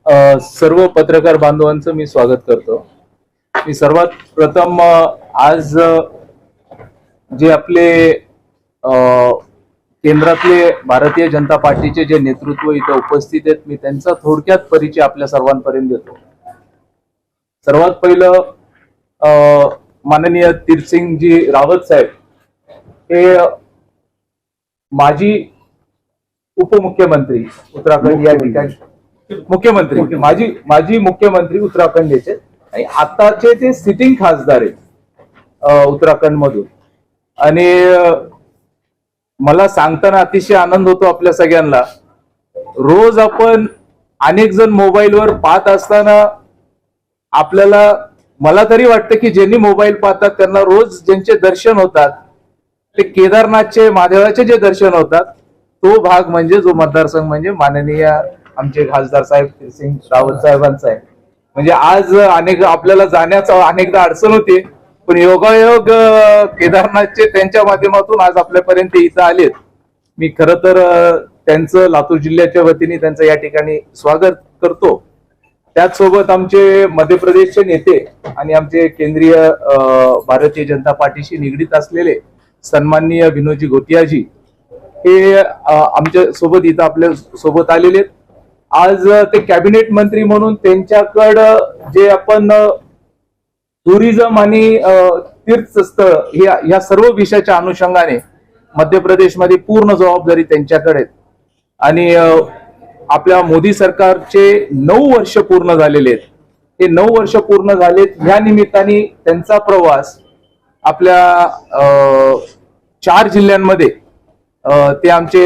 सर्व पत्रकार बांधवांचं मी स्वागत करतो. मी सर्वात प्रथम आज जे आपले केंद्रातले भारतीय जनता पार्टीचे जे नेतृत्व इथं उपस्थित आहेत, मी त्यांचा थोडक्यात परिचय आपल्या सर्वांपर्यंत देतो. सर्वात पहिलं माननीय तीर्थसिंगजी रावत साहेब हे माजी उपमुख्यमंत्री उत्तराखंड या ठिकाणी मुख्यमंत्री माजी मुख्यमंत्री उत्तराखंडचे आणि आताचे ते सिटिंग खासदार आहेत उत्तराखंड मधून. आणि मला सांगताना अतिशय आनंद होतो आपल्या सगळ्यांना. रोज आपण अनेक जण मोबाईलवर पाहत असताना आपल्याला मला तरी वाटतं की ज्यांनी मोबाईल पाहतात त्यांना रोज ज्यांचे दर्शन होतात ते केदारनाथचे महादेवाचे जे दर्शन होतात तो भाग म्हणजे जो मतदारसंघ म्हणजे माननीय आमचे खासदार साहेब तीर्थसिंग रावत साहेबांचा आहे. म्हणजे आज अनेक आपल्याला जाण्याचा अनेकदा अडचण होते, पण योगायोग केदारनाथचे त्यांच्या माध्यमातून आज आपल्यापर्यंत इथं आलेत. मी खरं तर त्यांचं लातूर जिल्ह्याच्या वतीने त्यांचं या ठिकाणी स्वागत करतो. त्याचसोबत आमचे मध्य प्रदेशचे नेते आणि आमचे केंद्रीय भारतीय जनता पार्टीशी निगडीत असलेले सन्माननीय विनोदजी घोटियाजी हे आमच्या सोबत इथं आपल्या सोबत आलेले आहेत. आज ते कॅबिनेट मंत्री म्हणून त्यांच्याकडं जे आपण टुरिझम आणि तीर्थस्थळ या सर्व विषयाच्या अनुषंगाने मध्य प्रदेशमध्ये पूर्ण जबाबदारी त्यांच्याकडे. आणि आपल्या मोदी सरकारचे 9 वर्ष पूर्ण झालेले आहेत. हे 9 वर्ष पूर्ण झालेत. या निमित्ताने त्यांचा प्रवास आपल्या 4 जिल्ह्यांमध्ये ते आमचे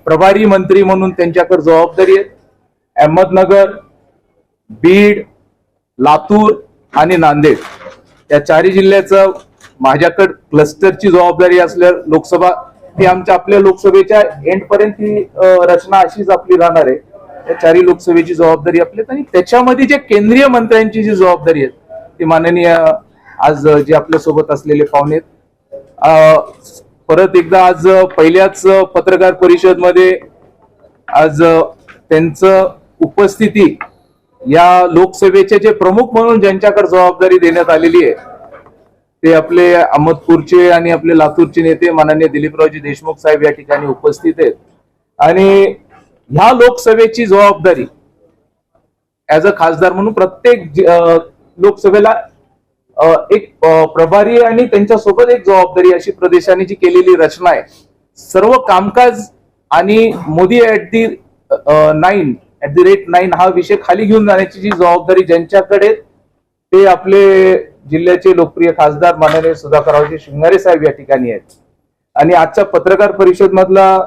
प्रभारी मंत्री म्हणून त्यांच्याकडे जबाबदारी आहे. अहमदनगर, बीड, लातूर आणि नांदेड या 4 जिल्ह्याचं माझ्याकडे क्लस्टरची जबाबदारी असल्या लोकसभा ती आमच्या आपल्या लोकसभेच्या एंड पर्यंत ही रचना अशीच आपली राहणार आहे. या 4 लोकसभेची जबाबदारी आपली आणि त्याच्यामध्ये जे केंद्रीय मंत्र्यांची जी जबाबदारी आहे ती माननीय आज जे आपल्या सोबत असलेले पाहुणे आहेत. परत एकदा आज पहिल्याच पत्रकार परिषद मध्ये आज त्यांचं उपस्थिती या लोकसभेचे जे प्रमुख म्हणून ज्यांच्याकडे जबाबदारी देण्यात आलेली आहे ते आपले अहमदपूरचे आणि आपले लातूरचे नेते माननीय दिलीपरावजी देशमुख साहेब या ठिकाणी उपस्थित आहेत. आणि ह्या लोकसभेची जबाबदारी ऍज अ खासदार म्हणून प्रत्येक लोकसभेला एक प्रभारी आणि त्यांच्यासोबत एक जबाबदारी अशी प्रदेशाने जी केलेली रचना आहे. सर्व कामकाज आणि मोदी @9 हा विषय खाली घेऊन जाण्याची जी जबाबदारी ज्यांच्याकडे ते आपले जिल्ह्याचे लोकप्रिय खासदार माननीय सुधाकररावजी श्रृंगारे साहेब या ठिकाणी आहेत. आणि आजच्या पत्रकार परिषद मधला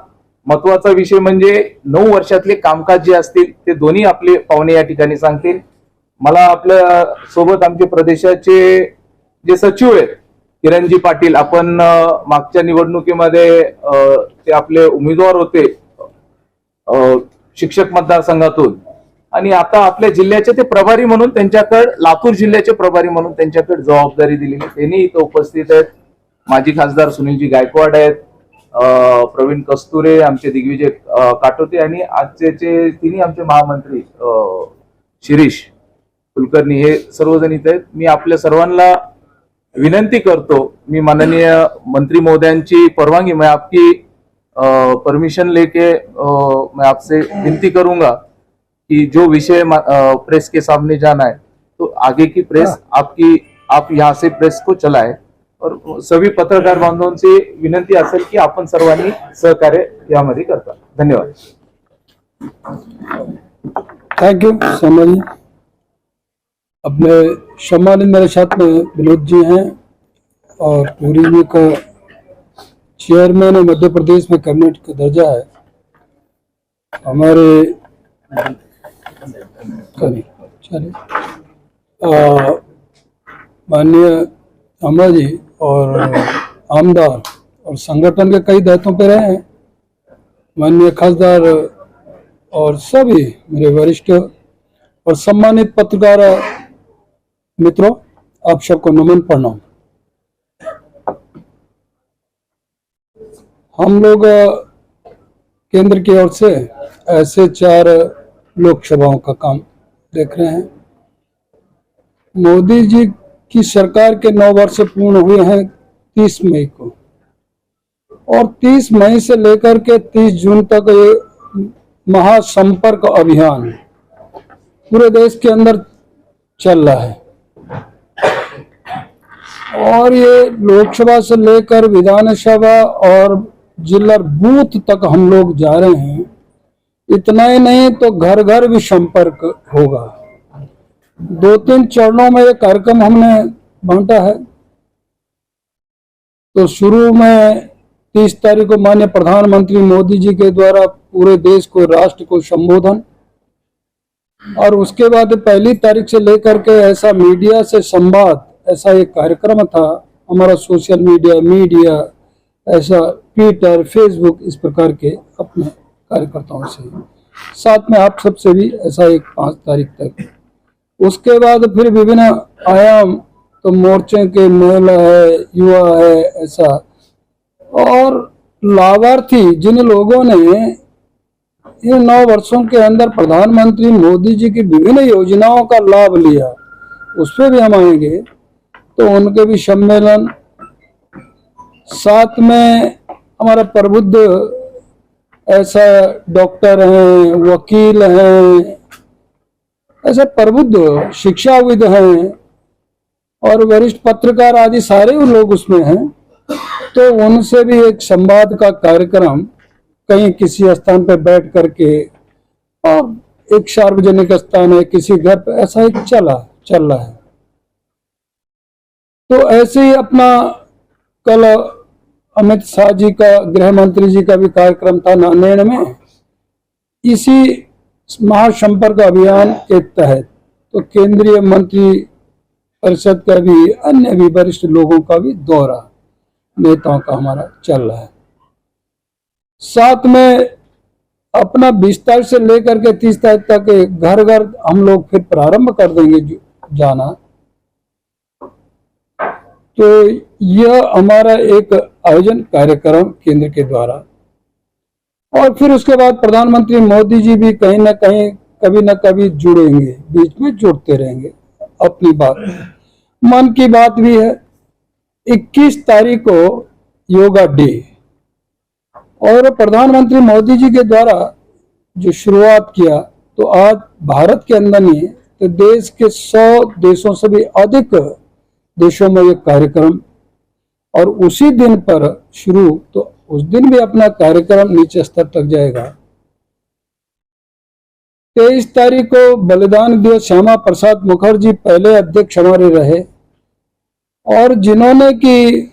महत्वाचा विषय म्हणजे 9 वर्षातले कामकाज जे असतील ते दोन्ही आपले पाहुणे या ठिकाणी सांगतील. मला आपल्या सोबत आमचे प्रदेशाचे जे सचिव आहेत किरणजी पाटील, आपण मागच्या निवडणुकीमध्ये ते आपले उमेदवार होते शिक्षक मतदारसंघातून आणि आता आपल्या जिल्ह्याचे ते प्रभारी म्हणून त्यांच्याकडे लातूर जिल्ह्याचे प्रभारी म्हणून त्यांच्याकडे जबाबदारी दिलेली. त्यांनी इथं उपस्थित आहेत. माजी खासदार सुनीलजी गायकवाड आहेत, प्रवीण कस्तुरे, आमचे दिग्विजय काटोते आणि आजचे तिन्ही आमचे महामंत्री शिरीष कुलकर्णी हे सर्वजण इथे आहेत. मी आपल्या सर्वांना विनंती करतो, मी माननीय मंत्री महोदयांची परवानगी मैं आपकी परमिशन लेके मैं आपसे विनती करूंगा कि जो विषय प्रेस के सामने जाना है तो आगे की प्रेस आप यहाँ से प्रेस को चलाए. और सभी पत्रकार बांधवों से विनंती असेल की आपण सर्वांनी सहकार्य यामध्ये करता. धन्यवाद. Thank you Samuel. अपने सम्मानित मेरे साथ में विनोद जी हैं और टूरिज्म का चेयरमैन है, मध्य प्रदेश में कैबिनेट का दर्जा है. हमारे माननीय अमरा जी और आमदार और संगठन के कई दायित्वों पे रहे हैं. माननीय खासदार और सभी मेरे वरिष्ठ और सम्मानित पत्रकार मित्रों, आप सबको नमन प्रणाम. हम लोग केंद्र की ओर से ऐसे 4 लोकसभाओं का काम देख रहे हैं। मोदी जी की सरकार के 9 वर्ष पूर्ण हुए हैं 30 मई को, और 30 मई से लेकर के 30 जून तक ये महासंपर्क अभियान पूरे देश के अंदर चल रहा है। और ये लोकसभा से लेकर विधानसभा और जिला बूथ तक हम लोग जा रहे हैं। इतना ही नहीं तो घर घर भी संपर्क होगा। 2-3 चरणों में ये कार्यक्रम हमने बांटा है। तो शुरू में 30 तारीख को माननीय प्रधानमंत्री मोदी जी के द्वारा पूरे देश को, राष्ट्र को संबोधन, और उसके बाद 1 तारीख से लेकर के ऐसा मीडिया से संवाद, ऐसा एक कार्यक्रम था हमारा। सोशल मीडिया ऐसा ट्विटर, फेसबुक, इस प्रकार के अपने कार्यकर्ताओं से, साथ में आप सबसे भी ऐसा एक 5 तारीख तक। उसके बाद फिर विभिन्न आयाम, तो मोर्चे के महिला है, युवा है, ऐसा। और लाभार्थी जिन लोगों ने इन 9 वर्षों के अंदर प्रधानमंत्री मोदी जी की विभिन्न योजनाओं का लाभ लिया, उस पर भी हम आएंगे। तो उनके भी सम्मेलन, साथ में हमारा प्रबुद्ध ऐसा डॉक्टर हैं, वकील हैं, ऐसे प्रबुद्ध शिक्षाविद हैं और वरिष्ठ पत्रकार आदि सारे लोग उसमें हैं। तो उनसे भी एक संवाद का कार्यक्रम कहीं किसी स्थान पर बैठ करके, और एक सार्वजनिक स्थान है, किसी घर पर, ऐसा एक चल रहा है। तो ऐसे ही अपना कल अमित शाह जी का, गृह मंत्री जी का भी कार्यक्रम था नांदेड़ में, इसी महासंपर्क अभियान के तहत। तो केंद्रीय मंत्री परिषद का भी, अन्य भी वरिष्ठ लोगों का भी दौरा, नेताओं का हमारा चल रहा है। साथ में अपना 20 तारीख से लेकर के 30 तारीख तक घर घर हम लोग फिर प्रारंभ कर देंगे जाना। तो यह हमारा एक आयोजन कार्यक्रम केंद्र के द्वारा। और फिर उसके बाद प्रधानमंत्री मोदी जी भी कहीं ना कहीं, कभी ना कभी जुड़ेंगे, बीच में जुड़ते रहेंगे अपनी बात। मन की बात भी है। 21 तारीख को योगा डे, और प्रधानमंत्री मोदी जी के द्वारा जो शुरुआत किया, तो आज भारत के अंदर नहीं तो देश के 100 देशों से भी अधिक देशों में ये कार्यक्रम, और उसी दिन पर शुरू, तो उस दिन भी अपना कार्यक्रम नीचे स्तर तक जाएगा। 23 तारीख को बलिदान दिवस, श्यामा प्रसाद मुखर्जी पहले अध्यक्ष हमारे रहे, और जिन्होंने कि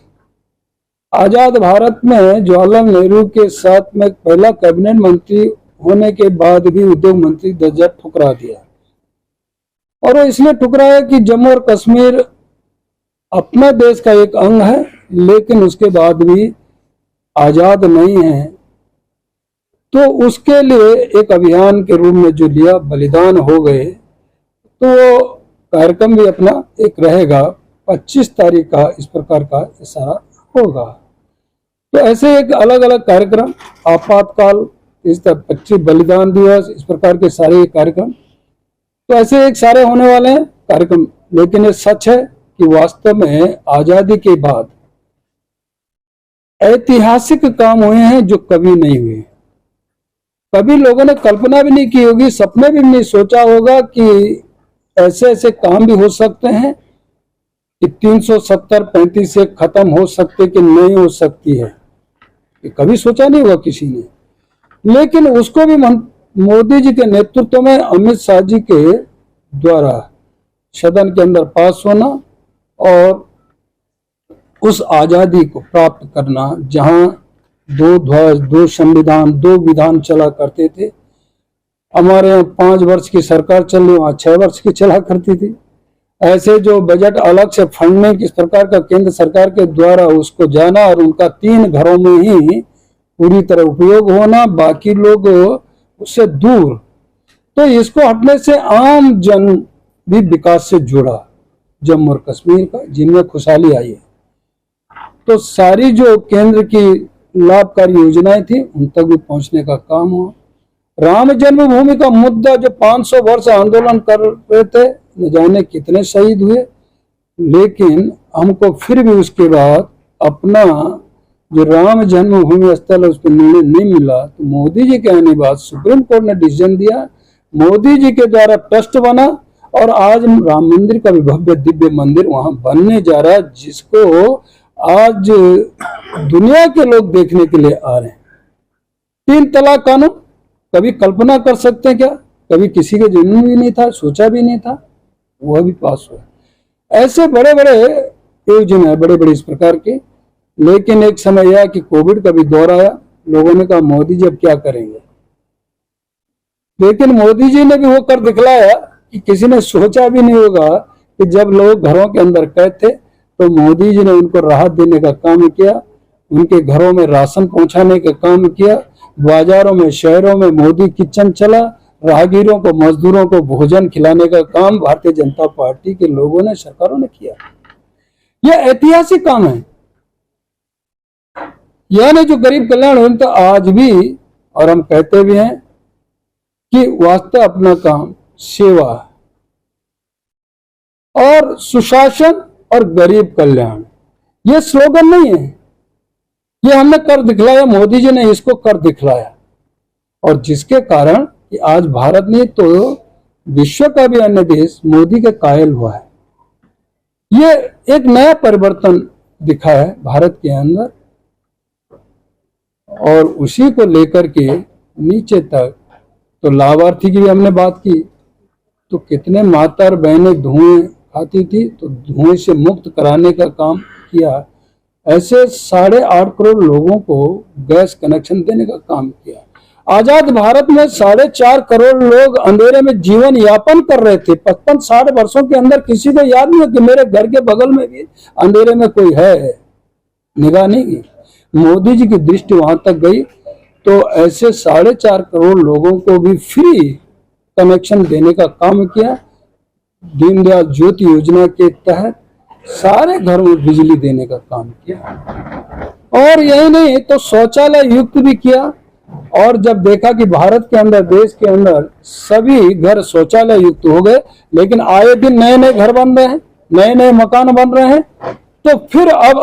आजाद भारत में जवाहरलाल नेहरू के साथ में पहला कैबिनेट मंत्री होने के बाद भी उद्योग मंत्री दर्जा ठुकरा दिया। और वो इसलिए ठुकराया कि जम्मू और कश्मीर अपना देश का एक अंग है, लेकिन उसके बाद भी आजाद नहीं है। तो उसके लिए एक अभियान के रूप में जो लिया, बलिदान हो गए, तो वो कार्यक्रम भी अपना एक रहेगा। 25 तारीख का इस प्रकार का सारा होगा। तो ऐसे एक अलग अलग कार्यक्रम, आपातकाल, इस तरह 25 बलिदान दिवस, इस प्रकार के सारे कार्यक्रम, तो ऐसे एक सारे होने वाले हैं कार्यक्रम। लेकिन ये सच है कि वास्तव में आजादी के बाद ऐतिहासिक काम हुए हैं जो कभी नहीं हुए। कभी लोगों ने कल्पना भी नहीं की होगी, सपने भी नहीं सोचा होगा कि ऐसे ऐसे काम भी हो सकते हैं कि 370-35 से खत्म हो सकते कि नहीं हो सकती है, ये कभी सोचा नहीं होगा किसी ने। लेकिन उसको भी मोदी जी के नेतृत्व में, अमित शाह जी के द्वारा सदन के अंदर पास होना और उस आजादी को प्राप्त करना, जहां 2 ध्वज, 2 संविधान, 2 विधान चला करते थे। हमारे यहाँ 5 वर्ष की सरकार चल रही, वहां 6 वर्ष की चला करती थी। ऐसे जो बजट अलग से फंडिंग इस प्रकार का केंद्र सरकार के द्वारा उसको जाना, और उनका 3 घरों में ही पूरी तरह उपयोग होना, बाकी लोग उससे दूर। तो इसको हटने से आम जन भी विकास से जुड़ा, जम्मू और कश्मीर का, जिनमें खुशहाली आई है। तो सारी जो केंद्र की लाभकारी योजनाएं थी उन तक भी पहुंचने का काम हुआ। राम जन्मभूमि का मुद्दा जो 500 वर्ष आंदोलन कर रहे थे, न जाने कितने शहीद हुए, लेकिन हमको फिर भी उसके बाद अपना जो राम जन्मभूमि स्थल है उस पर निर्णय नहीं मिला। तो मोदी जी के आने बाद सुप्रीम कोर्ट ने डिसीजन दिया, मोदी जी के द्वारा ट्रस्ट बना और आज राम मंदिर का भी भव्य दिव्य मंदिर वहां बनने जा रहा है, जिसको आज दुनिया के लोग देखने के लिए आ रहे हैं। 3 तलाक कानून कभी कल्पना कर सकते हैं क्या? कभी किसी के जन्म में भी नहीं था, सोचा भी नहीं था, वह भी पास हुआ। ऐसे बड़े बड़े योजना है, बड़े बड़े इस प्रकार के। लेकिन एक समय यह कि कोविड का भी दौर आया, लोगों ने कहा मोदी जी अब क्या करेंगे। लेकिन मोदी जी ने भी वो कर दिखलाया कि किसी ने सोचा भी नहीं होगा कि जब लोग घरों के अंदर कैद थे तो मोदी जी ने उनको राहत देने का काम किया, उनके घरों में राशन पहुंचाने का काम किया, बाजारों में शहरों में मोदी किचन चला, राहगीरों को मजदूरों को भोजन खिलाने का काम भारतीय जनता पार्टी के लोगों ने, सरकारों ने किया। यह ऐतिहासिक काम है। यानी जो गरीब कल्याण हो तो आज भी, और हम कहते भी हैं कि वास्तव अपना काम सेवा और सुशासन और गरीब कल्याण, ये स्लोगन नहीं है, ये हमने कर दिखलाया, मोदी जी ने इसको कर दिखलाया। और जिसके कारण कि आज भारत ने तो विश्व का भी अन्य देश मोदी के कायल हुआ है। ये एक नया परिवर्तन दिखा है भारत के अंदर, और उसी को लेकर के नीचे तक तो लाभार्थी की भी हमने बात की, तो कितने माता और बहनें धुएं खाती थी, तो धुएं से मुक्त कराने का काम किया। ऐसे 8.5 करोड़ लोगों को गैस कनेक्शन देने का काम किया। आजाद भारत में 4.5 करोड़ लोग अंधेरे में जीवन यापन कर रहे थे। 55-60 वर्षों के अंदर किसी को याद नहीं हो कि मेरे घर के बगल में भी अंधेरे में कोई है, निगाह नहीं गई। मोदी जी की दृष्टि वहां तक गई, तो ऐसे 4.5 करोड़ लोगों को भी फ्री कनेक्शन देने का काम किया। दीनदयाल ज्योति योजना के तहत सारे घरों में बिजली देने का काम किया। और यही नहीं तो शौचालय युक्त भी किया। और जब देखा कि भारत के अंदर, देश के अंदर सभी घर शौचालय युक्त हो गए, लेकिन आए दिन नए नए घर बन रहे हैं, नए नए मकान बन रहे हैं, तो फिर अब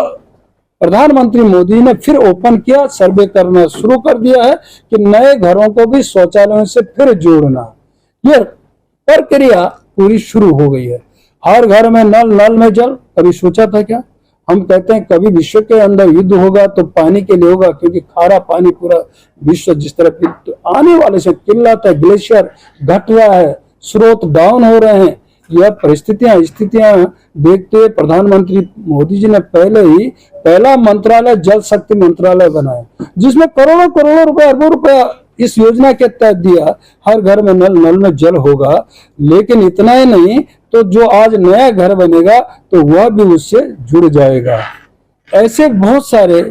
प्रधानमंत्री मोदी ने फिर ओपन किया, सर्वे करना शुरू कर दिया है कि नए घरों को भी शौचालयों से फिर जोड़ना। ये प्रक्रिया पूरी शुरू हो गई है। हर घर में नल, नल में जल। कभी सोचा था क्या? हम कहते हैं कभी विश्व के अंदर युद्ध होगा तो पानी के लिए होगा, क्योंकि खारा पानी पूरा विश्व जिस तरह तो आने वाले से चिल्लाता है, ग्लेशियर घट रहा है, स्रोत डाउन हो रहे हैं। यह स्थितियां देखते हुए प्रधानमंत्री मोदी जी ने पहले ही पहला मंत्रालय जल शक्ति मंत्रालय बनाया, जिसमें करोड़ों करोड़ों रुपए, अरबों रुपया इस योजना के तहत दिया। हर घर में नल, नल में जल होगा। लेकिन इतना ही नहीं, तो जो आज नया घर बनेगा तो वह भी उससे जुड़ जाएगा। ऐसे बहुत सारे,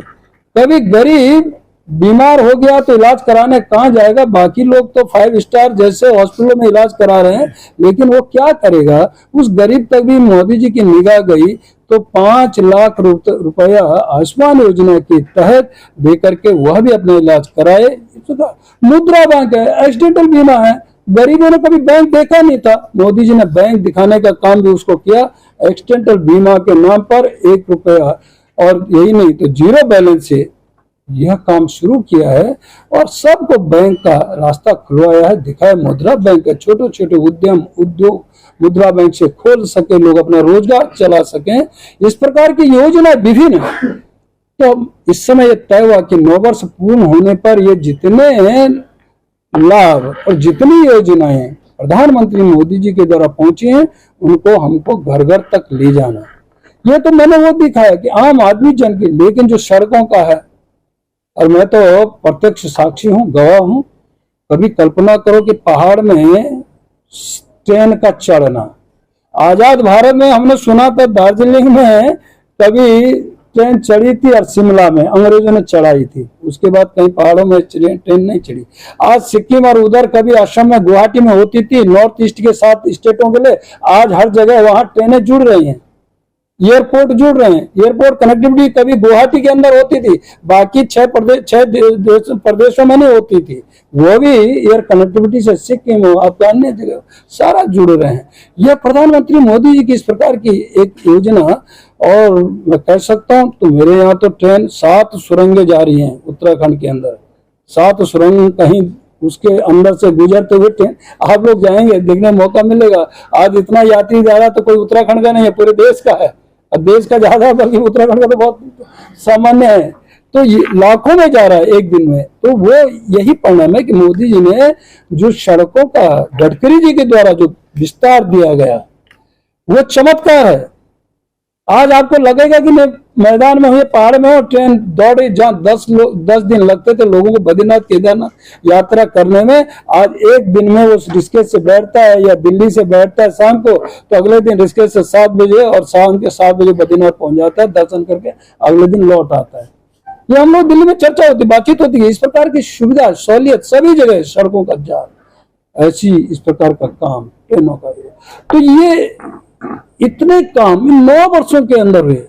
कभी गरीब बीमार हो गया तो इलाज कराने कहाँ जाएगा? बाकी लोग तो 5 स्टार जैसे हॉस्पिटलों में इलाज करा रहे हैं, लेकिन वो क्या करेगा? उस गरीब तक भी मोदी जी की निगाह गई, तो 5 लाख रुपया आयुष्मान योजना के तहत दे करके वह भी अपना इलाज कराए। मुद्रा बैंक है, एक्सीडेंटल बीमा है। गरीबों ने कभी बैंक देखा नहीं था, मोदी जी ने बैंक दिखाने का काम भी उसको किया। एक्सीडेंटल बीमा के नाम पर 1 रुपया, और यही नहीं तो 0 बैलेंस से यह काम शुरू किया है और सबको बैंक का रास्ता खुलवाया है, दिखाया। मुद्रा बैंक है, छोटे छोटे उद्योग मुद्रा बैंक से खोल सके, लोग अपना रोजगार चला सकें। इस प्रकार की योजना विभिन्न है। तो इस समय यह तय हुआ कि 9 वर्ष पूर्ण होने पर ये जितने लाभ और जितनी योजनाएं प्रधानमंत्री मोदी जी के द्वारा पहुंची हैं, उनको हमको घर घर तक ले जाना। ये तो मैंने वो दिखाया कि आम आदमी जन की, लेकिन जो सड़कों का है, और मैं तो प्रत्यक्ष साक्षी हूँ, गवाह हूँ। कभी कल्पना करो कि पहाड़ में ट्रेन का चढ़ना। आजाद भारत में हमने सुना था दार्जिलिंग में कभी ट्रेन चढ़ी थी और शिमला में अंग्रेजों ने चढ़ाई थी, उसके बाद कहीं पहाड़ों में ट्रेन नहीं चढ़ी। आज सिक्किम और उधर कभी असम में, गुवाहाटी में होती थी, नॉर्थ ईस्ट के 7 स्टेटों के लिए। आज हर जगह वहां ट्रेनें जुड़ रही हैं। एयरपोर्ट जुड़ रहे हैं। एयरपोर्ट कनेक्टिविटी कभी गुवाहाटी के अंदर होती थी, बाकी छह प्रदेशों में नहीं होती थी, वो भी एयर कनेक्टिविटी से सिक्किम हो, आपका अन्य जगह सारा जुड़ रहे हैं। यह प्रधानमंत्री मोदी जी की इस प्रकार की एक योजना, और मैं कह सकता हूँ तो मेरे यहाँ तो ट्रेन 7 सुरंगें जा रही हैं उत्तराखंड के अंदर, 7 सुरंग कहीं उसके अंदर से गुजरते हुए ट्रेन आप लोग जाएंगे, देखने मौका मिलेगा। आज इतना यात्री जा रहा तो कोई उत्तराखंड का नहीं है, पूरे देश का है, और देश का ज्यादा बल्कि उत्तराखंड का तो बहुत सामान्य है। तो ये लाखों में जा रहा है एक दिन में। तो वो यही परिणाम है कि मोदी जी ने जो सड़कों का गडकरी जी के द्वारा जो विस्तार दिया गया वो चमत्कार है। आज आपको लगेगा कि मैं मैदान में हूँ, पहाड़ में हूँ, ट्रेन दौड़ रही, जहाँ 10 दिन लगते थे लोगों को बद्रीनाथ केदारनाथ यात्रा करने में, आज एक दिन में वो ऋषिकेश से बैठता है या दिल्ली से बैठता है शाम को, तो अगले दिन ऋषिकेश से 7 बजे और शाम के 7 बजे बद्रीनाथ पहुंच जाता है, दर्शन करके अगले दिन लौट आता है। ये हम लोग दिल्ली में चर्चा होती, बातचीत होती है। इस प्रकार की सुविधा सहूलियत सभी जगह, सड़कों का जाल, ऐसी इस प्रकार का काम ट्रेनों का। तो ये इतने काम इन 9 वर्षों के अंदर हुए,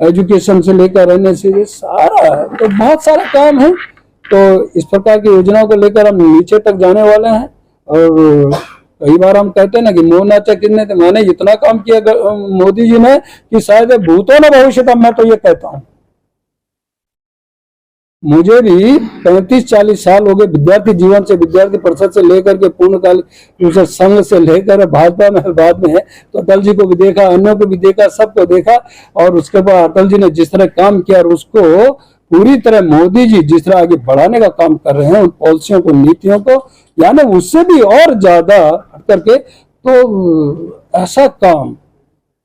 एजुकेशन से लेकर रहने से सारा, तो बहुत सारा काम है। तो इस प्रकार की योजनाओं को लेकर हम नीचे तक जाने वाले हैं। और कई बार हम कहते हैं ना कि मोह नाचा कितने थे, मैंने इतना काम किया मोदी जी ने कि शायद भूतों न भविष्य था। मैं तो ये कहता हूँ, मुझे भी 35-40 साल हो गए विद्यार्थी जीवन से, विद्यार्थी परिषद से लेकर के पूर्णकाल संघ से लेकर भाजपा में बाद में है, तो अटल जी को भी देखा, अन्यों को भी देखा, सबको देखा। और उसके बाद अटल जी ने जिस तरह काम किया और उसको पूरी तरह मोदी जी जिस तरह आगे बढ़ाने का काम कर रहे हैं, उन पॉलिसियों को, नीतियों को, यानी उससे भी और ज्यादा हट करके, तो ऐसा काम,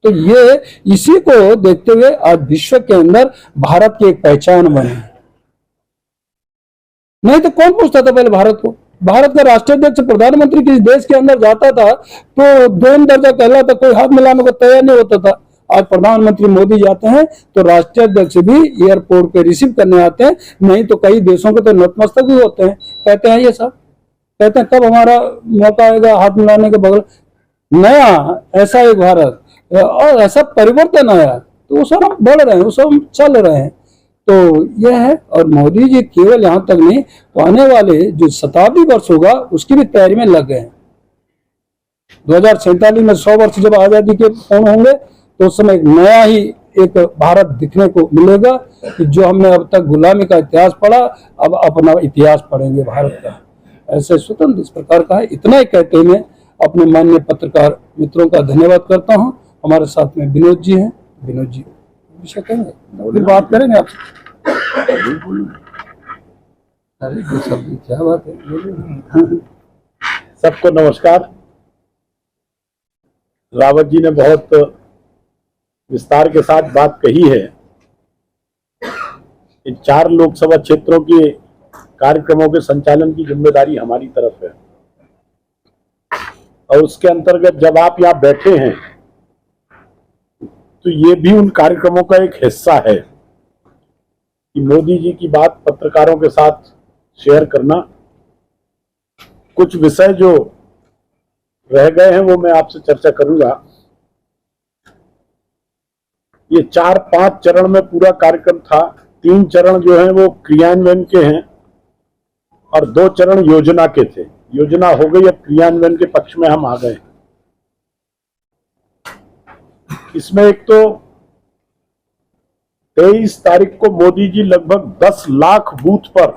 तो ये इसी को देखते हुए आज विश्व के अंदर भारत की एक पहचान बनी। नहीं तो कौन पूछता था पहले भारत को? भारत का राष्ट्राध्यक्ष प्रधानमंत्री किसी देश के अंदर जाता था तो 2 दर्जा कहलाता, कोई हाथ मिलाने को तैयार नहीं होता था। आज प्रधानमंत्री मोदी जाते हैं तो राष्ट्राध्यक्ष भी एयरपोर्ट पे रिसीव करने आते हैं, नहीं तो कई देशों के तो नतमस्तक भी होते हैं, कहते हैं ये सब, कहते हैं कब हमारा मौका आएगा हाथ मिलाने के बगल। नया ऐसा एक भारत और ऐसा परिवर्तन आया, तो वो सब हम बढ़ रहे हैं, वो सब हम चल रहे हैं। तो यह है। और मोदी जी केवल यहाँ तक नहीं, तो आने वाले जो शताब्दी वर्ष होगा उसकी भी तैयारी में लग गए हैं। 2047 में 100 वर्ष जब आजादी के पूर्ण होंगे तो उस समय एक नया ही एक भारत दिखने को मिलेगा कि जो हमने अब तक गुलामी का इतिहास पढ़ा, अब अपना इतिहास पढ़ेंगे भारत का। ऐसे स्वतंत्र इस प्रकार का है। इतना ही कहते हुए मैं अपने माननीय पत्रकार मित्रों का धन्यवाद करता हूँ। हमारे साथ में विनोद जी हैं, विनोद जी विषय करेंगे, फिर बात करेंगे आपसे। अरे क्या बात है। सबको नमस्कार। रावत जी ने बहुत विस्तार के साथ बात कही है। इन 4 लोकसभा क्षेत्रों के कार्यक्रमों के संचालन की जिम्मेदारी हमारी तरफ है, और उसके अंतर्गत जब आप यहाँ बैठे हैं तो ये भी उन कार्यक्रमों का एक हिस्सा है कि मोदी जी की बात पत्रकारों के साथ शेयर करना। कुछ विषय जो रह गए हैं वो मैं आपसे चर्चा करूंगा। ये 4-5 चरण में पूरा कार्यक्रम था। 3 चरण जो हैं वो क्रियान्वयन के हैं और 2 चरण योजना के थे। योजना हो गई, अब क्रियान्वयन के पक्ष में हम आ गए। इसमें एक तो 23 तारीख को मोदी जी लगभग 10 लाख बूथ पर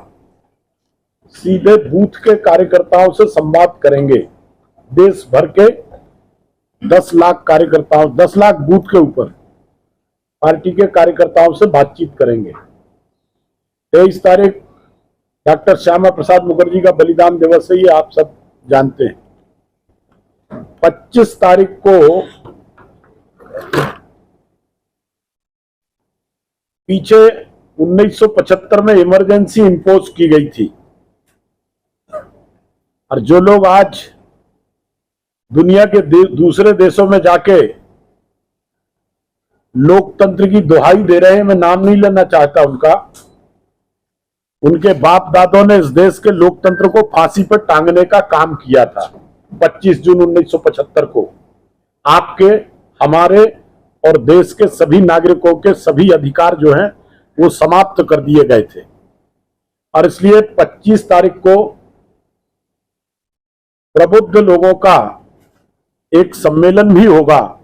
सीधे बूथ के कार्यकर्ताओं से संवाद करेंगे। देश भर के 10 लाख कार्यकर्ताओं, 10 लाख बूथ के ऊपर पार्टी के कार्यकर्ताओं से बातचीत करेंगे। 23 तारीख डॉक्टर श्यामा प्रसाद मुखर्जी का बलिदान दिवस है, ये आप सब जानते हैं। 25 तारीख को पीछे 1975 में इमरजेंसी इंपोज की गई थी, और जो लोग आज दुनिया के दूसरे देशों में जाके लोकतंत्र की दुहाई दे रहे हैं, मैं नाम नहीं लेना चाहता उनका, उनके बाप दादों ने इस देश के लोकतंत्र को फांसी पर टांगने का काम किया था 25 जून 1975 को। आपके, हमारे और देश के सभी नागरिकों के सभी अधिकार जो हैं वो समाप्त कर दिए गए थे। और इसलिए 25 तारीख को प्रबुद्ध लोगों का एक सम्मेलन भी होगा,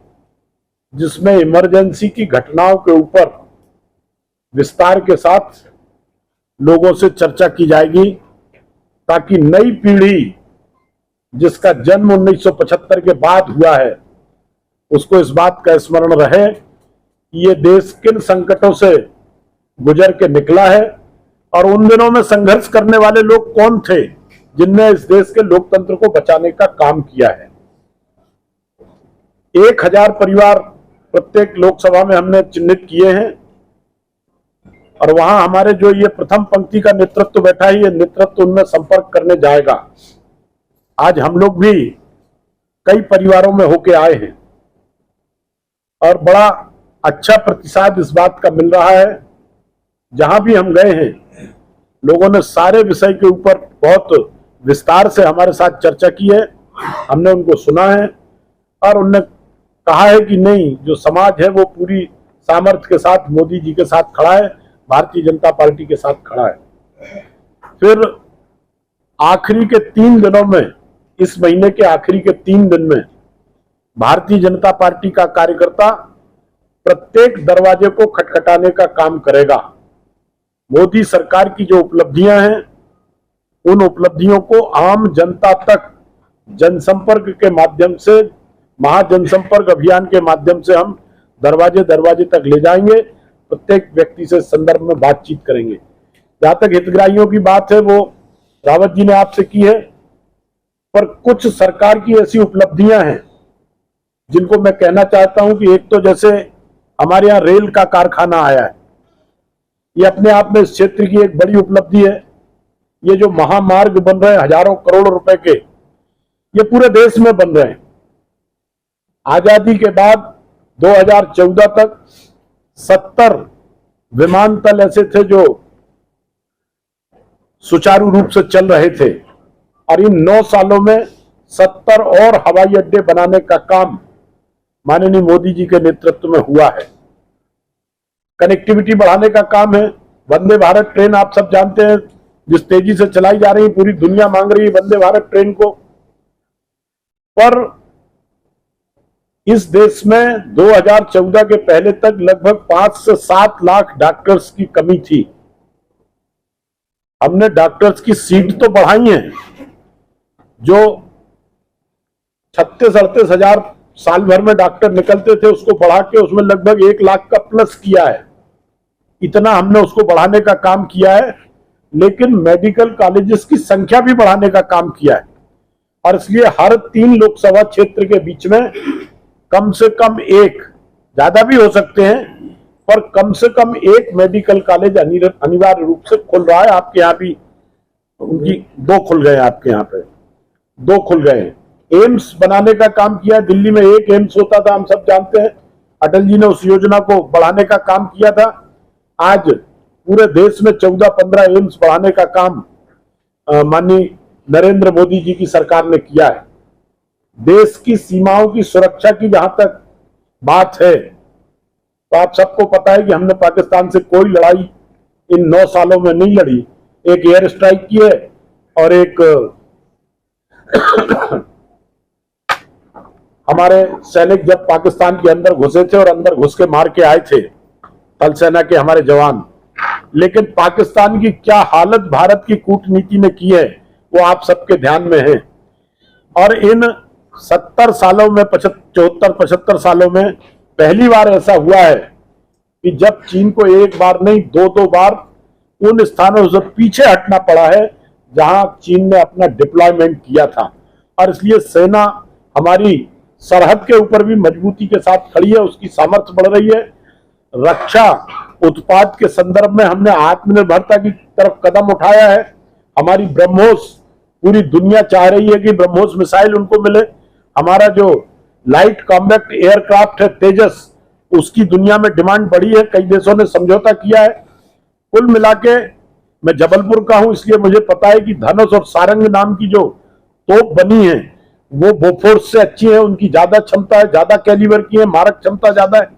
जिसमें इमरजेंसी की घटनाओं के ऊपर विस्तार के साथ लोगों से चर्चा की जाएगी, ताकि नई पीढ़ी जिसका जन्म 1975 के बाद हुआ है उसको इस बात का स्मरण रहे कि ये देश किन संकटों से गुजर के निकला है और उन दिनों में संघर्ष करने वाले लोग कौन थे जिनने इस देश के लोकतंत्र को बचाने का काम किया है। 1000 परिवार प्रत्येक लोकसभा में हमने चिन्हित किए हैं और वहां हमारे जो ये प्रथम पंक्ति का नेतृत्व बैठा है, ये नेतृत्व उनमें संपर्क करने जाएगा। आज हम लोग भी कई परिवारों में होके आए हैं और बड़ा अच्छा प्रतिसाद इस बात का मिल रहा है। जहां भी हम गए हैं लोगों ने सारे विषय के ऊपर बहुत विस्तार से हमारे साथ चर्चा की है, हमने उनको सुना है और उनने कहा है कि नहीं, जो समाज है वो पूरी सामर्थ्य के साथ मोदी जी के साथ खड़ा है, भारतीय जनता पार्टी के साथ खड़ा है। फिर आखिरी के 3 दिनों में, इस महीने के आखिरी के 3 दिन में भारतीय जनता पार्टी का कार्यकर्ता प्रत्येक दरवाजे को खटखटाने का काम करेगा। मोदी सरकार की जो उपलब्धियां हैं उन उपलब्धियों को आम जनता तक जनसंपर्क के माध्यम से, महाजनसंपर्क अभियान के माध्यम से हम दरवाजे दरवाजे तक ले जाएंगे, प्रत्येक व्यक्ति से संदर्भ में बातचीत करेंगे। जहां तक हितग्राहियों की बात है वो रावत जी ने आपसे की है, पर कुछ सरकार की ऐसी उपलब्धियां हैं जिनको मैं कहना चाहता हूं कि एक तो जैसे हमारे यहाँ रेल का कारखाना आया है, ये अपने आप में इस क्षेत्र की एक बड़ी उपलब्धि है। ये जो महामार्ग बन रहे हैं हजारों करोड़ रुपए के, ये पूरे देश में बन रहे हैं। आजादी के बाद 2014 तक 70 विमानतल ऐसे थे जो सुचारू रूप से चल रहे थे और इन 9 सालों में 70 और हवाई अड्डे बनाने का काम माननीय मोदी जी के नेतृत्व में हुआ है। कनेक्टिविटी बढ़ाने का काम है। वंदे भारत ट्रेन आप सब जानते हैं जिस तेजी से चलाई जा रही है, पूरी दुनिया मांग रही है वंदे भारत ट्रेन को। पर इस देश में 2014 के पहले तक लगभग 5 से 7 लाख डॉक्टर्स की कमी थी। हमने डॉक्टर्स की सीट तो बढ़ाई है, जो 36-38 हजार साल भर में डॉक्टर निकलते थे उसको बढ़ा के उसमें लगभग 1 लाख का प्लस किया है। इतना हमने उसको बढ़ाने का काम किया है, लेकिन मेडिकल कॉलेजेस की संख्या भी बढ़ाने का काम किया है। और इसलिए हर 3 लोकसभा क्षेत्र के बीच में कम से कम एक, ज्यादा भी हो सकते हैं, पर कम से कम एक मेडिकल कॉलेज अनिवार्य रूप से खुल रहा है। आपके यहाँ भी उनकी 2 खुल गए, आपके यहाँ पे 2 खुल गए हैं। एम्स बनाने का काम किया है। दिल्ली में एक एम्स होता था, हम सब जानते हैं। अटल जी ने उस योजना को बढ़ाने का काम किया था। आज पूरे देश में 14-15 एम्स बढ़ाने का काम माननीय नरेंद्र मोदी जी की सरकार ने किया है। देश की सीमाओं की सुरक्षा की जहां तक बात है, तो आप सबको पता है कि हमने पाकिस्तान से कोई लड़ाई इन 9 सालों में नहीं लड़ी। एक एयर स्ट्राइक की है और एक हमारे सैनिक जब पाकिस्तान के अंदर घुसे थे और अंदर घुस के मार के आए थे थल सेना के हमारे जवान, लेकिन पाकिस्तान की क्या हालत भारत की कूटनीति ने की है वो आप सबके ध्यान में है। और इन 70 सालों में 74-75 सालों में पहली बार ऐसा हुआ है कि जब चीन को एक बार नहीं 2-2 बार उन स्थानों से पीछे हटना पड़ा है जहां चीन ने अपना डिप्लॉयमेंट किया था। और इसलिए सेना हमारी सरहद के ऊपर भी मजबूती के साथ खड़ी है, उसकी सामर्थ्य बढ़ रही है। रक्षा उत्पाद के संदर्भ में हमने आत्मनिर्भरता की तरफ कदम उठाया है। हमारी ब्रह्मोस, पूरी दुनिया चाह रही है कि ब्रह्मोस मिसाइल उनको मिले। हमारा जो लाइट कॉम्बैक्ट एयरक्राफ्ट है तेजस, उसकी दुनिया में डिमांड बढ़ी है, कई देशों ने समझौता किया है। कुल मिला के मैं जबलपुर का हूं, इसलिए मुझे पता है कि धनुष और सारंग नाम की जो तोप बनी है वो बोफोर्स से अच्छी है, उनकी ज्यादा क्षमता है, ज्यादा कैलिबर की है, मारक क्षमता ज्यादा है।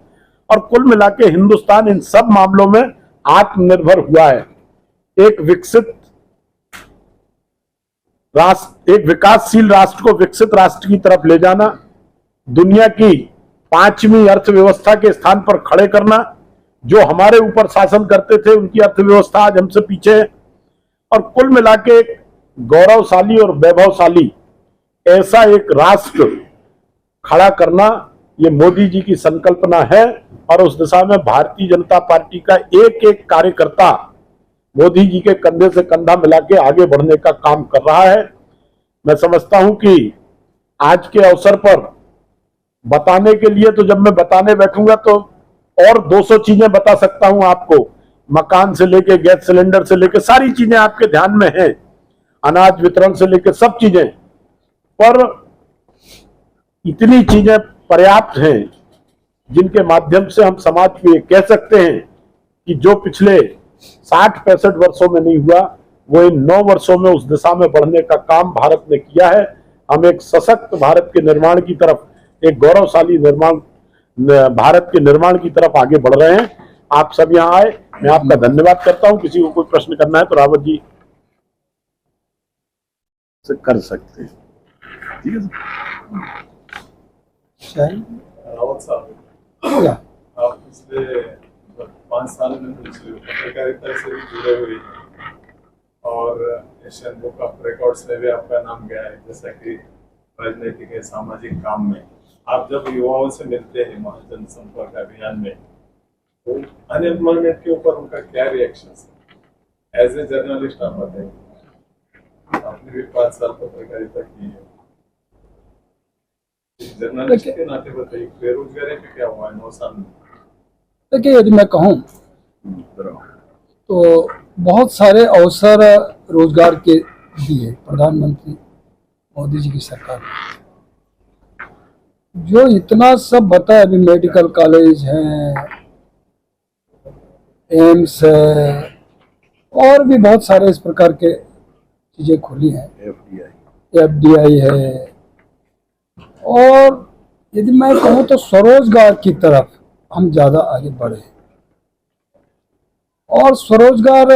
और कुल मिला के हिंदुस्तान इन सब मामलों में आत्मनिर्भर हुआ है। एक विकसित राष्ट्र, एक विकासशील राष्ट्र को विकसित राष्ट्र की तरफ ले जाना, दुनिया की 5वीं अर्थव्यवस्था के स्थान पर खड़े करना, जो हमारे ऊपर शासन करते थे उनकी अर्थव्यवस्था आज हमसे पीछे है, और कुल मिला के एक गौरवशाली और वैभवशाली ऐसा एक राष्ट्र खड़ा करना, ये मोदी जी की संकल्पना है। और उस दिशा में भारतीय जनता पार्टी का एक एक कार्यकर्ता मोदी जी के कंधे से कंधा मिला के आगे बढ़ने का काम कर रहा है। मैं समझता हूं कि आज के अवसर पर बताने के लिए, तो जब मैं बताने बैठूंगा तो और 200 चीजें बता सकता हूं आपको, मकान से लेके गैस सिलेंडर से लेके सारी चीजें आपके ध्यान में हैं, अनाज वितरण से लेके सब चीजें, पर इतनी चीजें पर्याप्त हैं जिनके माध्यम से हम समाज को ये कह सकते हैं कि जो पिछले 60-65 वर्षों में नहीं हुआ वो इन 9 वर्षों में उस दिशा में बढ़ने का काम भारत ने किया है। हम एक सशक्त भारत के निर्माण की तरफ, एक गौरवशाली भारत के निर्माण की तरफ आगे बढ़ रहे हैं। आप सब यहाँ आए, मैं आपका धन्यवाद करता हूं। किसी को कोई प्रश्न करना है तो रावत जी से कर सकते हैं। ठीक है सर। रावत साहब, आप पिछले 5 साल में पत्रकारिता से भी जुड़े हुए हैं और एशियन बुक ऑफ रिकॉर्ड्स में भी आपका नाम गया है, जैसा कि राजनीतिक है, सामाजिक काम में। आप जब युवाओं से मिलते हैं जनसंपर्क अभियान में, तो अनएम्प्लॉयमेंट के ऊपर उनका क्या रिएक्शन है? एज ए जर्नलिस्ट आप बताइए, आपने भी 5 साल पत्रकारिता की है, जर्नलिस्ट के नाते बताइए, बेरोजगारी पे क्या हुआ है 9 साल में? देखिए, यदि मैं कहूँ तो बहुत सारे अवसर रोजगार के दिए प्रधानमंत्री मोदी जी की सरकार ने। जो इतना सब बताया, अभी मेडिकल कॉलेज हैं, एम्स है, और भी बहुत सारे इस प्रकार के चीजें खुली हैं, एफडीआई है। और यदि मैं कहूँ तो स्वरोजगार की तरफ हम ज्यादा आगे बढ़े, और स्वरोजगार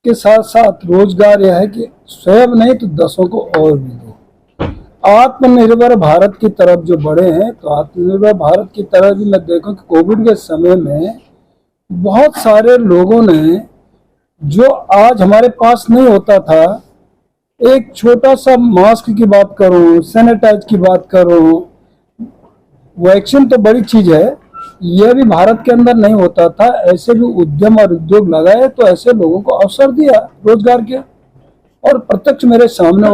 के साथ साथ रोजगार यह है कि स्वयं नहीं तो 10 को और भी दो। आत्मनिर्भर भारत की तरफ जो बढ़े हैं, तो आत्मनिर्भर भारत की तरफ भी मैं देखूं कि कोविड के समय में बहुत सारे लोगों ने, जो आज हमारे पास नहीं होता था, एक छोटा सा मास्क की बात करूं, सैनिटाइज की बात करूं, वैक्सीन तो बड़ी चीज है, यह भी भारत के अंदर नहीं होता था। ऐसे भी उद्यम और उद्योग लगाए, तो ऐसे लोगों को अवसर दिया रोजगार के। और प्रत्यक्ष मेरे सामने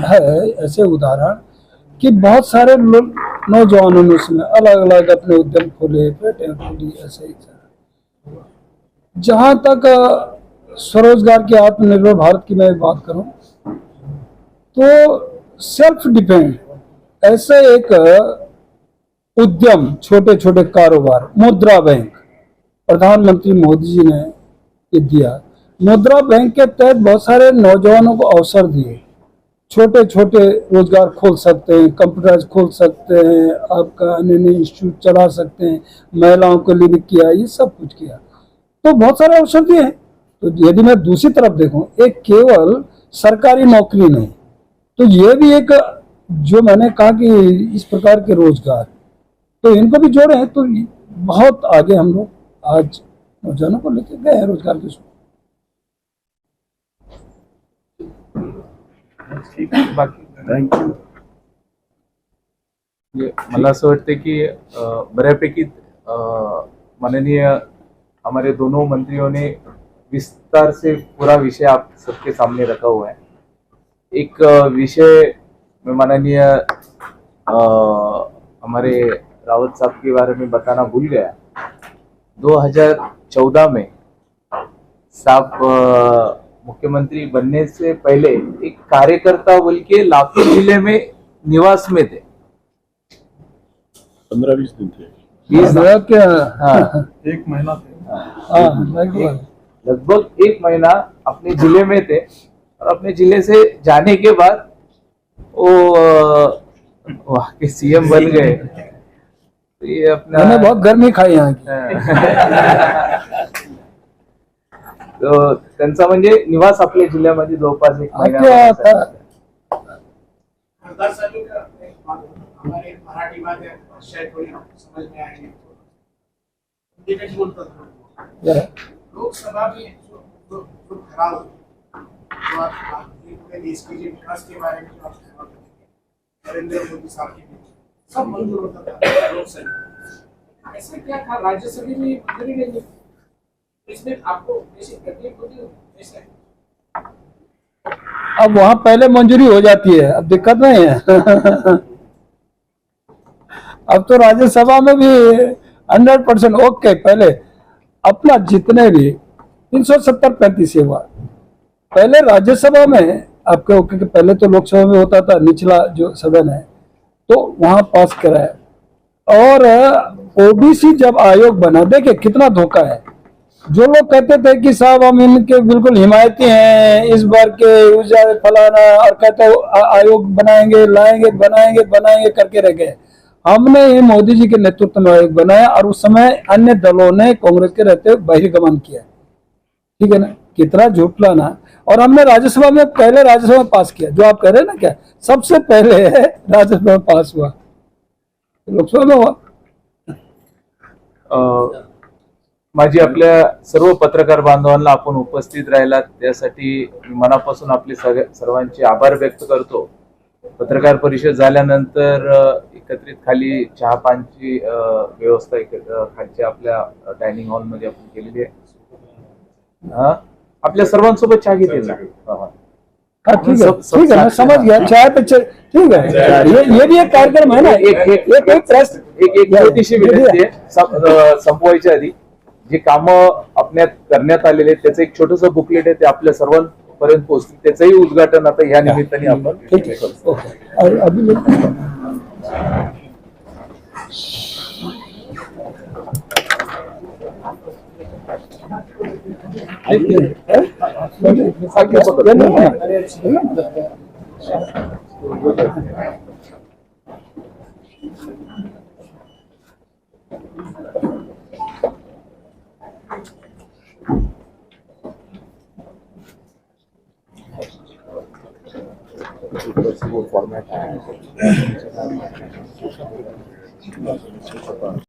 है ऐसे उदाहरण कि बहुत सारे लोग, नौजवानों ने उसमें अलग अलग अपने उद्यम खोले, पेटें खोली, ऐसे ही। जहां तक स्वरोजगार के आत्मनिर्भर भारत की मैं बात करूं, तो सेल्फ डिपेंड ऐसे एक उद्यम, छोटे छोटे कारोबार, मुद्रा बैंक प्रधानमंत्री मोदी जी ने ये दिया। मुद्रा बैंक के तहत बहुत सारे नौजवानों को अवसर दिए, छोटे छोटे रोजगार खोल सकते हैं, कंप्यूटर खोल सकते हैं, आपका अन्य इंस्टीट्यूट चला सकते हैं, महिलाओं के लिए भी किया, ये सब कुछ किया, तो बहुत सारे अवसर दिए। तो यदि मैं दूसरी तरफ देखूं, एक केवल सरकारी नौकरी नहीं, तो ये भी एक, जो मैंने कहा कि इस प्रकार के रोजगार, तो इनको भी जोड़े हैं, तो बहुत आगे हम लोग आज नौजवानों को लेकर गए हैं रोजगार के सूत्र। Thank you. मला असं वाटतं की बऱ्यापैकी माननीय हमारे दोनों मंत्रियों ने विस्तार से पूरा विषय आप सबके सामने रखा हुआ है। एक विषय में माननीय हमारे रावत साहब के बारे में बताना भूल गया। 2014 में साहब मुख्यमंत्री बनने से पहले एक कार्यकर्ता बोल के लातूर जिले में निवास में थे। 15-20 दिन थे, 20 क्या? हाँ, 1 महीना थे। लगभग 1 महीना अपने जिले में थे, और अपने जिले से जाने के बाद वो वहाँ के सीएम बन गए। तो ये अपना मैंने बहुत गर्मी खाई यहाँ की। तो त्यांचा म्हणजे निवास आपल्या जिल्ह्यामध्ये जवळपास एक क्या महिना था सरदार साहब का एक बात हमारे मराठी बात है शायद थोड़ी समझ में आएगी हिंदी में बोलता था जरा लोकसभा में जो खराब जो आप पूरे देश के विकास के बारे में जो आप नरेंद्र मोदी साहब की सब मंजूर होता था लोकसभा ऐसे क्या था राज्यसभा में मंजूरी नहीं थी इसमें आपको ऐसी तकलीफ होती है ऐसे अब वहां पहले मंजूरी हो जाती है, अब दिक्कत नहीं है। अब तो राज्यसभा में भी 100% ओके। पहले अपना जितने भी 370-35 से हुआ, पहले राज्यसभा में आपके ओके के पहले तो लोकसभा में होता था, निचला जो सदन है तो वहां पास कराया। और ओबीसी जब आयोग बना, देखे कितना धोखा है। जो लोग कहते थे कि साहब हम इनके बिल्कुल हिमायती हैं, इस बार के फलाना, और कहते आयोग बनाएंगे लाएंगे बनाएंगे करके रह गए। हमने ये मोदी जी के नेतृत्व में आयोग बनाया और उस समय अन्य दलों ने कांग्रेस के रहते हुए बहिर्गमन किया, ठीक है ना। कितना झूठ लाना। और हमने राज्यसभा में पहले राज्यसभा में पास किया, जो आप कह रहे हैं ना, क्या सबसे पहले राज्यसभा में पास हुआ, लोकसभा में हुआ। माझी आपल्या सर्व पत्रकार बांधवांना आपण उपस्थित राहिलात त्यासाठी मी मनापासून आपले सर्वांचे आभार व्यक्त करतो। पत्रकार परिषद झाल्यानंतर एकत्रित खाली चहा पानची व्यवस्था खालच्या आपल्या डायनिंग हॉल मध्ये आपण केलेली आहे। आपल्या सर्वांसोबत चहा घेतली ना? ठीक है मैं समझ गया। चाय पे ठीक है, ये भी एक कार्यक्रम है ना। एक छोटीशी विनंती आहे संपवायच्या आधी, जे काम आपल्यात करण्यात आलेले आहेत त्याचं एक छोटस बुकलेट आहे, ते आपल्या सर्वांपर्यंत पोहोचतील। त्याचंही उद्घाटन आता या निमित्ताने आपण ठीक है ओके। और अभी फॉर्मेट है।